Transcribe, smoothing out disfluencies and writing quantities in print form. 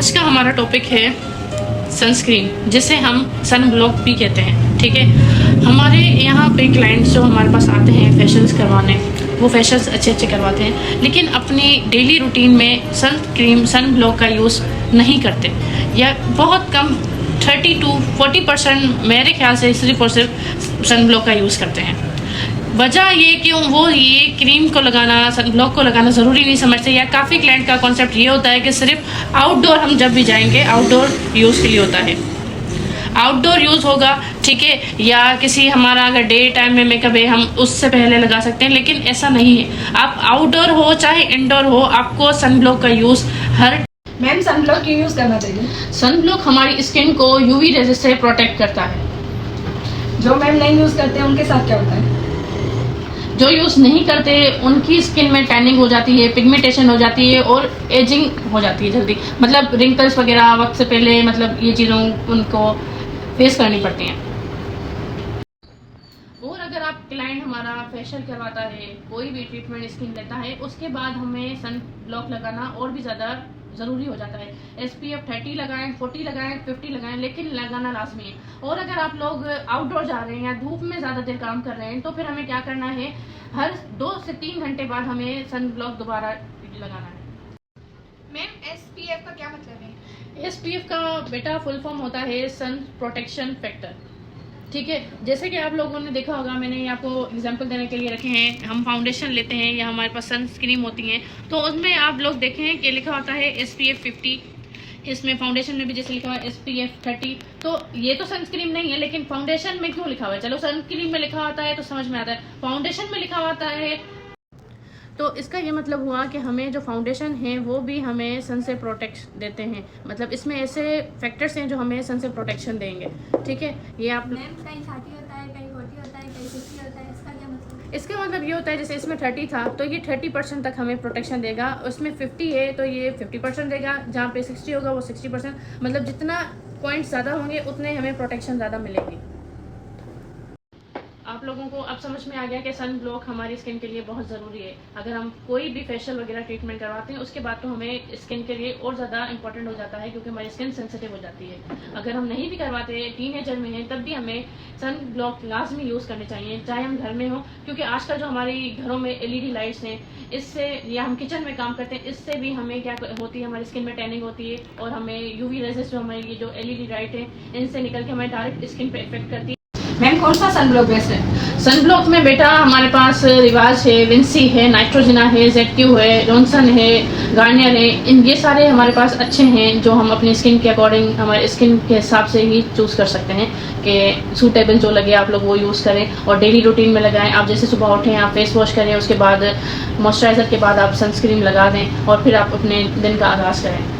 आज का हमारा टॉपिक है सनस्क्रीन, जिसे हम सन ब्लॉक भी कहते हैं। ठीक है, हमारे यहाँ पे क्लाइंट्स जो हमारे पास आते हैं फेशियल्स करवाने, वो फेशियल्स अच्छे करवाते हैं, लेकिन अपनी डेली रूटीन में सन क्रीम, सन ब्लॉक का यूज़ नहीं करते, या बहुत कम 30 to 40% मेरे ख्याल से सिर्फ और सिर्फ सन ब्लॉक का यूज़ करते हैं। वजह ये कि वो ये क्रीम को लगाना, सन ब्लॉक को लगाना ज़रूरी नहीं समझते, या काफ़ी क्लाइंट का कॉन्सेप्ट ये होता है कि सिर्फ आउटडोर हम जब भी जाएंगे आउटडोर यूज़ के लिए होता है, आउटडोर यूज़ होगा। ठीक है, या किसी हमारा अगर डे टाइम में मेकअप है हम उससे पहले लगा सकते हैं, लेकिन ऐसा नहीं है। आप आउटडोर हो चाहे इंडोर हो, आपको सन ब्लॉक का यूज़ हर। मैम, सन ब्लॉक क्यों यूज़ करना चाहिए? सन ब्लॉक हमारी स्किन को यूवी रेज़ से प्रोटेक्ट करता है। जो मैम नहीं यूज़ करते हैं उनके साथ क्या होता है? जो यूज़ नहीं करते उनकी स्किन में टैनिंग हो जाती है, पिगमेंटेशन हो जाती है और एजिंग हो जाती है जल्दी, मतलब रिंकल्स वगैरह वक्त से पहले, मतलब ये चीज़ों उनको फेस करनी पड़ती हैं। और अगर आप क्लाइंट हमारा फेशियल करवाता है, कोई भी ट्रीटमेंट स्किन लेता है, उसके बाद हमें सन ब्लॉक लगाना और भी ज़्यादा ज़रूरी हो जाता है। SPF 30 लगाएं, 40 लगाएं, 50 लगाएं, लेकिन लगाना लाजमी है। और अगर आप लोग आउटडोर जा रहे हैं या धूप में ज़्यादा देर काम कर रहे हैं, तो फिर हमें क्या करना है, हर 2 से 3 घंटे बाद हमें सन ब्लॉक दोबारा लगाना है। मैम, SPF का क्या मतलब है? SPF का बेटा फुल फॉर्म होता है सन प्रोटेक्शन फैक्टर। ठीक है, जैसे कि आप लोगों ने देखा होगा, मैंने आपको एग्जांपल देने के लिए रखे हैं, हम फाउंडेशन लेते हैं या हमारे पास सनस्क्रीन होती हैं, तो उसमें आप लोग देखें कि लिखा होता है SPF 50, इसमें फाउंडेशन में भी जैसे लिखा हुआ है SPF 30। तो ये तो सनस्क्रीन नहीं है, लेकिन फाउंडेशन में क्यों लिखा हुआ है? चलो, सनस्क्रीन में लिखा होता है तो समझ में आता है, फाउंडेशन में लिखा होता है तो इसका ये मतलब हुआ कि हमें जो फाउंडेशन है वो भी हमें सन से प्रोटेक्शन देते हैं, मतलब इसमें ऐसे फैक्टर्स हैं जो हमें सन से प्रोटेक्शन देंगे। ठीक है, ये आप मैम, कहीं 30 होता है, कहीं 40 होता है, कहीं 50 होता है, इसका क्या मतलब? इसका मतलब ये होता है, जैसे इसमें 30 था तो ये 30% तक हमें प्रोटेक्शन देगा, उसमें 50 है तो ये 50% देगा, जहाँ पे 60 होगा वो 60%, मतलब जितना पॉइंट्स ज़्यादा होंगे उतने हमें प्रोटेक्शन ज़्यादा मिलेगी। आप लोगों को अब समझ में आ गया कि सन ब्लॉक हमारी स्किन के लिए बहुत ज़रूरी है। अगर हम कोई भी फेशियल वगैरह ट्रीटमेंट करवाते हैं, उसके बाद तो हमें स्किन के लिए और ज़्यादा इंपॉर्टेंट हो जाता है, क्योंकि हमारी स्किन सेंसिटिव हो जाती है। अगर हम नहीं भी करवाते, टीनेजर में हैं, तब भी हमें सन ब्लॉक लाजमी यूज़ करने चाहिए, चाहे हम घर में हो, क्योंकि आजकल जो हमारी घरों में LED लाइट्स हैं, इससे, या हम किचन में काम करते हैं, इससे भी हमें क्या होती है, हमारी स्किन में टैनिंग होती है, और हमें UV रेज़ेस जो हमारी ये जो LED लाइट है, इनसे निकल के हमारे डायरेक्ट स्किन पे इफेक्ट करती है। मैम, कौन सा सन ब्लॉक बेस्ट है? सन ब्लॉक में बेटा हमारे पास रिवाज है, विंसी है, नाइट्रोजिना है, ZQ है, जॉनसन है, गार्नियर है, इन ये सारे हमारे पास अच्छे हैं, जो हम अपनी स्किन के अकॉर्डिंग, हमारे स्किन के हिसाब से ही चूज़ कर सकते हैं कि सूटेबल जो लगे आप लोग वो यूज़ करें, और डेली रूटीन में लगाएं। आप जैसे सुबह उठें, आप फेस वॉश करें, उसके बाद मॉइस्चराइज़र के बाद आप सनस्क्रीन लगा दें, और फिर आप अपने दिन का आगाज़ करें।